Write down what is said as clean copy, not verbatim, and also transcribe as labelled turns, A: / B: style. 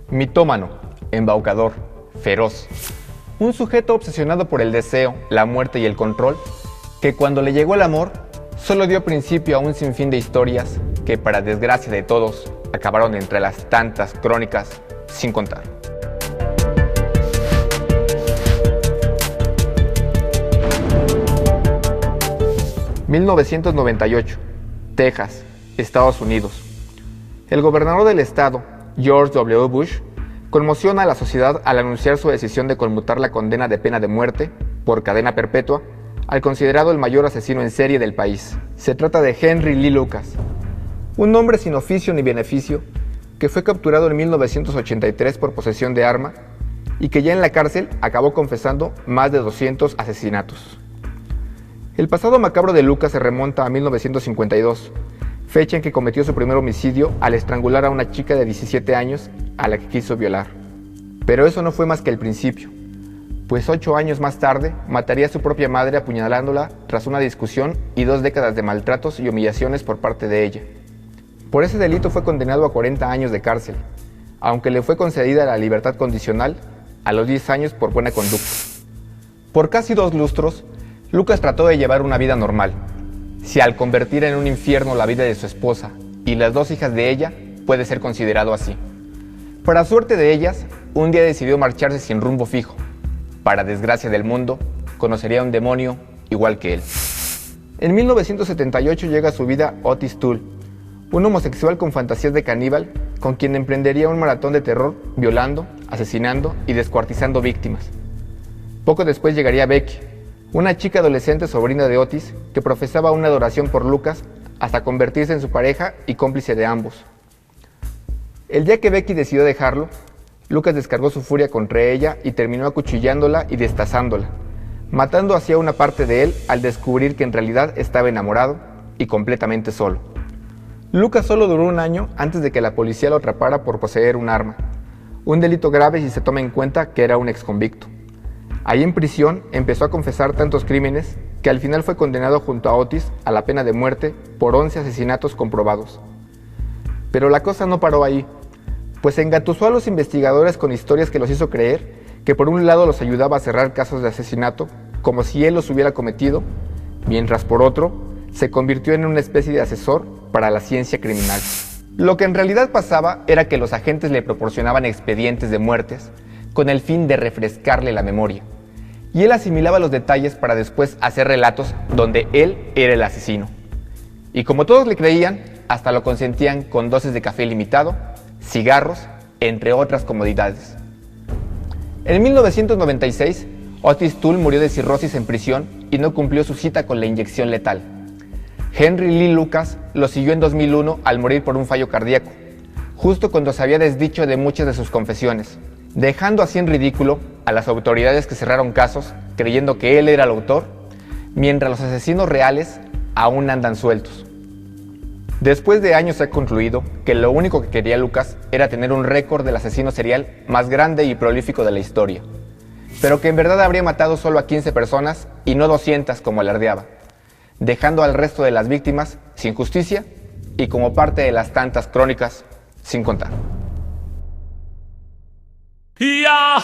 A: Mitómano, embaucador, feroz. Un sujeto obsesionado por el deseo, la muerte y el control, que cuando le llegó el amor, solo dio principio a un sinfín de historias que, para desgracia de todos, acabaron entre las tantas crónicas sin contar. ...1998... Texas, Estados Unidos. El gobernador del estado, George W. Bush, conmociona a la sociedad al anunciar su decisión de conmutar la condena de pena de muerte por cadena perpetua al considerado el mayor asesino en serie del país. Se trata de Henry Lee Lucas, un hombre sin oficio ni beneficio que fue capturado en 1983 por posesión de arma y que ya en la cárcel acabó confesando más de 200 asesinatos. El pasado macabro de Lucas se remonta a 1952, fecha en que cometió su primer homicidio al estrangular a una chica de 17 años a la que quiso violar. Pero eso no fue más que el principio, pues 8 años más tarde mataría a su propia madre apuñalándola tras una discusión y 2 décadas de maltratos y humillaciones por parte de ella. Por ese delito fue condenado a 40 años de cárcel, aunque le fue concedida la libertad condicional a los 10 años por buena conducta. Por casi 2 lustros, Lucas trató de llevar una vida normal. Si al convertir en un infierno la vida de su esposa y las 2 hijas de ella, puede ser considerado así. Para suerte de ellas, un día decidió marcharse sin rumbo fijo. Para desgracia del mundo, conocería a un demonio igual que él. En 1978 llega a su vida Otis Toole, un homosexual con fantasías de caníbal, con quien emprendería un maratón de terror, violando, asesinando y descuartizando víctimas. Poco después llegaría Becky, una chica adolescente sobrina de Otis que profesaba una adoración por Lucas hasta convertirse en su pareja y cómplice de ambos. El día que Becky decidió dejarlo, Lucas descargó su furia contra ella y terminó acuchillándola y destazándola, matando así a una parte de él al descubrir que en realidad estaba enamorado y completamente solo. Lucas solo duró 1 año antes de que la policía lo atrapara por poseer un arma, un delito grave si se toma en cuenta que era un exconvicto. Ahí en prisión empezó a confesar tantos crímenes que al final fue condenado junto a Otis a la pena de muerte por 11 asesinatos comprobados. Pero la cosa no paró ahí, pues engatusó a los investigadores con historias que los hizo creer que por un lado los ayudaba a cerrar casos de asesinato como si él los hubiera cometido, mientras por otro se convirtió en una especie de asesor para la ciencia criminal. Lo que en realidad pasaba era que los agentes le proporcionaban expedientes de muertes con el fin de refrescarle la memoria, y él asimilaba los detalles para después hacer relatos donde él era el asesino. Y como todos le creían, hasta lo consentían con dosis de café ilimitado, cigarros, entre otras comodidades. En 1996, Otis Toole murió de cirrosis en prisión y no cumplió su cita con la inyección letal. Henry Lee Lucas lo siguió en 2001 al morir por un fallo cardíaco, justo cuando se había desdicho de muchas de sus confesiones, dejando así en ridículo a las autoridades que cerraron casos creyendo que él era el autor, mientras los asesinos reales aún andan sueltos. Después de años se ha concluido que lo único que quería Lucas era tener un récord del asesino serial más grande y prolífico de la historia, pero que en verdad habría matado solo a 15 personas y no 200 como alardeaba, dejando al resto de las víctimas sin justicia y como parte de las tantas crónicas sin contar.
B: Yahoo!